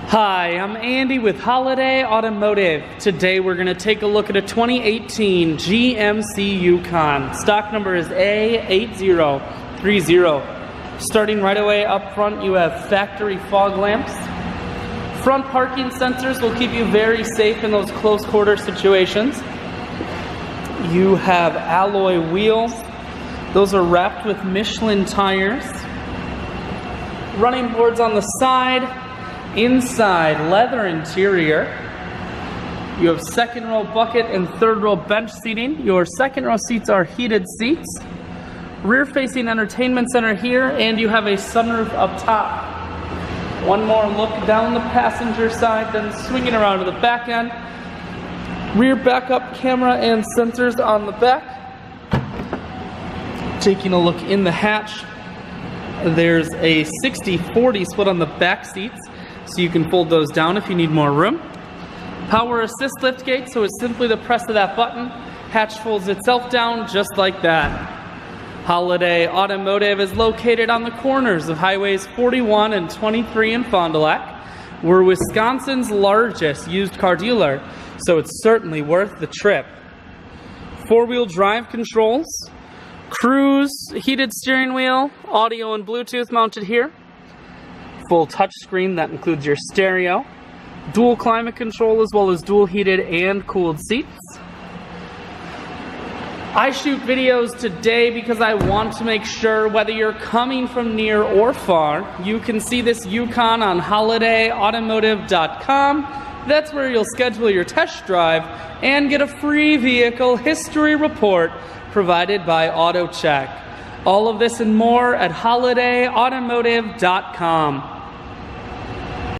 Hi, I'm Andy with Holiday Automotive. Today we're going to take a look at a 2018 GMC Yukon. Stock number is A8030. Starting right away up front, you have factory fog lamps. Front parking sensors will keep you very safe in those close quarter situations. You have alloy wheels. Those are wrapped with Michelin tires. Running boards on the side. Inside, leather interior. You have second row bucket and third row bench seating. Your second row seats are heated seats. Rear facing entertainment center here, and you have a sunroof up top. One more look down the passenger side, then swinging around to the back end. Rear backup camera and sensors on the back. Taking a look in the hatch, there's a 60-40 split on the back seats, so you can fold those down if you need more room. Power assist lift gate, so it's simply the press of that button. Hatch folds itself down just like that. Holiday Automotive is located on the corners of highways 41 and 23 in Fond du Lac. We're Wisconsin's largest used car dealer, so it's certainly worth the trip. Four-wheel drive controls, cruise, heated steering wheel, audio and Bluetooth mounted here. Full touchscreen that includes your stereo, dual climate control, as well as dual heated and cooled seats. I shoot videos today because I want to make sure whether you're coming from near or far, you can see this Yukon on holidayautomotive.com. That's where you'll schedule your test drive and get a free vehicle history report provided by AutoCheck. All of this and more at holidayautomotive.com.